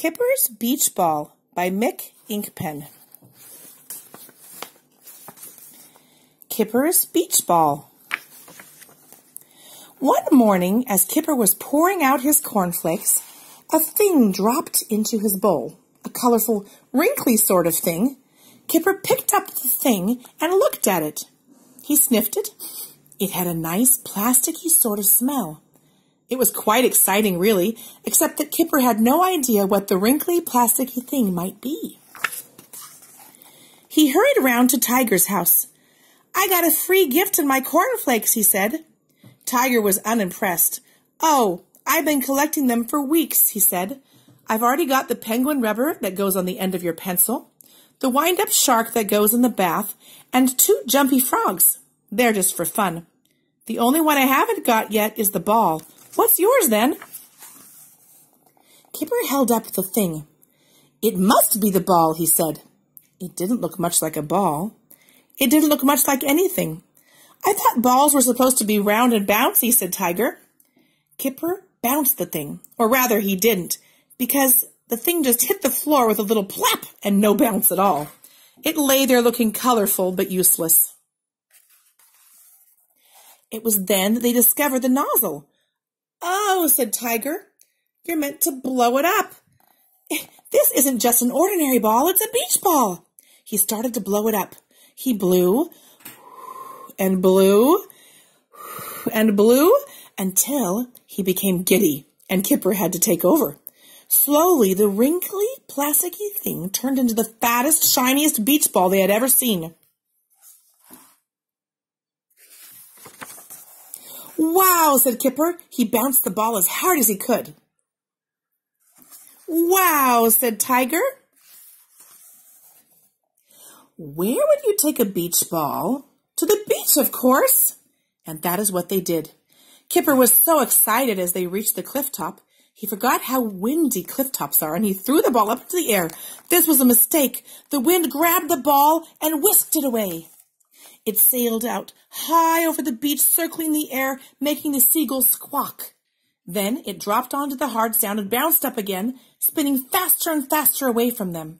Kipper's Beach Ball by Mick Inkpen. Kipper's Beach Ball. One morning, as Kipper was pouring out his cornflakes, a thing dropped into his bowl, a colorful, wrinkly sort of thing. Kipper picked up the thing and looked at it. He sniffed it. It had a nice, plasticky sort of smell. It was quite exciting, really, except that Kipper had no idea what the wrinkly, plasticky thing might be. He hurried around to Tiger's house. "I got a free gift in my cornflakes," he said. Tiger was unimpressed. "Oh, I've been collecting them for weeks," he said. "I've already got the penguin rubber that goes on the end of your pencil, the wind-up shark that goes in the bath, and 2 jumpy frogs. They're just for fun. The only one I haven't got yet is the ball. What's yours, then?" Kipper held up the thing. "It must be the ball," he said. It didn't look much like a ball. It didn't look much like anything. "I thought balls were supposed to be round and bouncy," said Tiger. Kipper bounced the thing, or rather he didn't, because the thing just hit the floor with a little plap and no bounce at all. It lay there looking colorful but useless. It was then that they discovered the nozzle. "Oh," said Tiger, "you're meant to blow it up. This isn't just an ordinary ball, it's a beach ball." He started to blow it up. He blew and blew and blew until he became giddy, and Kipper had to take over. Slowly, the wrinkly, plasticky thing turned into the fattest, shiniest beach ball they had ever seen. "Wow," said Kipper. He bounced the ball as hard as he could. "Wow," said Tiger. "Where would you take a beach ball?" "To the beach, of course." And that is what they did. Kipper was so excited as they reached the cliff top, he forgot how windy cliff tops are, and he threw the ball up into the air. This was a mistake. The wind grabbed the ball and whisked it away. It sailed out high over the beach, circling the air, making the seagulls squawk. Then it dropped onto the hard sand and bounced up again, spinning faster and faster away from them.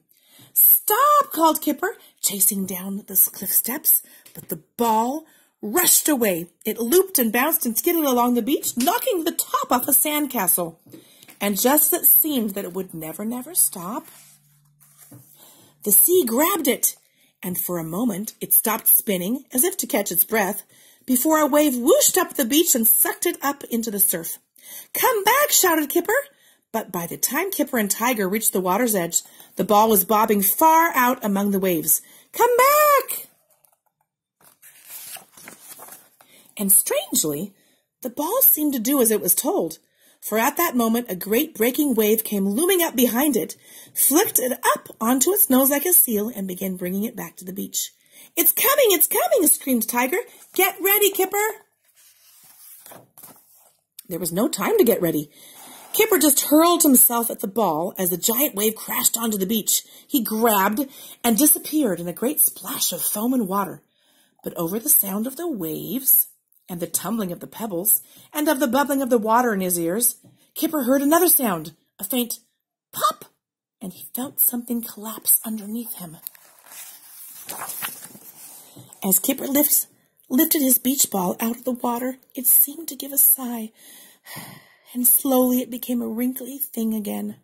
"Stop!" called Kipper, chasing down the cliff steps, but the ball rushed away. It looped and bounced and skidded along the beach, knocking the top off a sandcastle. And just as it seemed that it would never stop, the sea grabbed it, and for a moment it stopped spinning, as if to catch its breath, before a wave whooshed up the beach and sucked it up into the surf. "Come back!" shouted Kipper. But by the time Kipper and Tiger reached the water's edge, the ball was bobbing far out among the waves. "Come back!" And strangely, the ball seemed to do as it was told, for at that moment a great breaking wave came looming up behind it, flicked it up onto its nose like a seal, and began bringing it back to the beach. "It's coming! It's coming!" screamed Tiger. "Get ready, Kipper!" There was no time to get ready. Kipper just hurled himself at the ball as the giant wave crashed onto the beach. He grabbed and disappeared in a great splash of foam and water. But over the sound of the waves and the tumbling of the pebbles and of the bubbling of the water in his ears, Kipper heard another sound, a faint pop, and he felt something collapse underneath him. As Kipper lifted his beach ball out of the water, it seemed to give a sigh, and slowly it became a wrinkly thing again.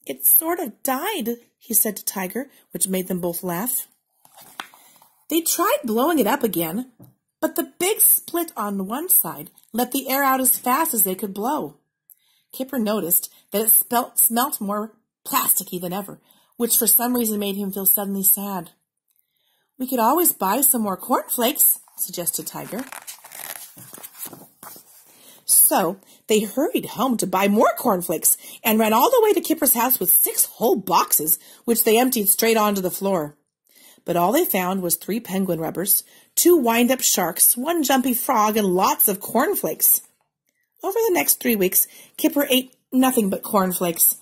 "It sort of died," he said to Tiger, which made them both laugh. They tried blowing it up again, but the big split on one side let the air out as fast as they could blow. Kipper noticed that it smelt more plasticky than ever, which for some reason made him feel suddenly sad. "We could always buy some more cornflakes," suggested Tiger. So they hurried home to buy more cornflakes and ran all the way to Kipper's house with 6 whole boxes, which they emptied straight onto the floor. But all they found was 3 penguin rubbers, 2 wind-up sharks, 1 jumpy frog, and lots of cornflakes. Over the next 3 weeks, Kipper ate nothing but cornflakes.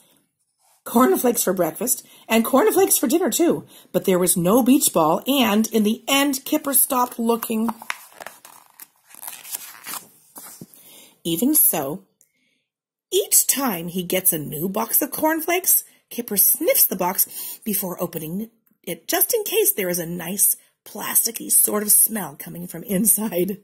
Cornflakes for breakfast, and cornflakes for dinner too. But there was no beach ball, and in the end, Kipper stopped looking. Even so, each time he gets a new box of cornflakes, Kipper sniffs the box before opening it, just in case there is a nice plasticky sort of smell coming from inside.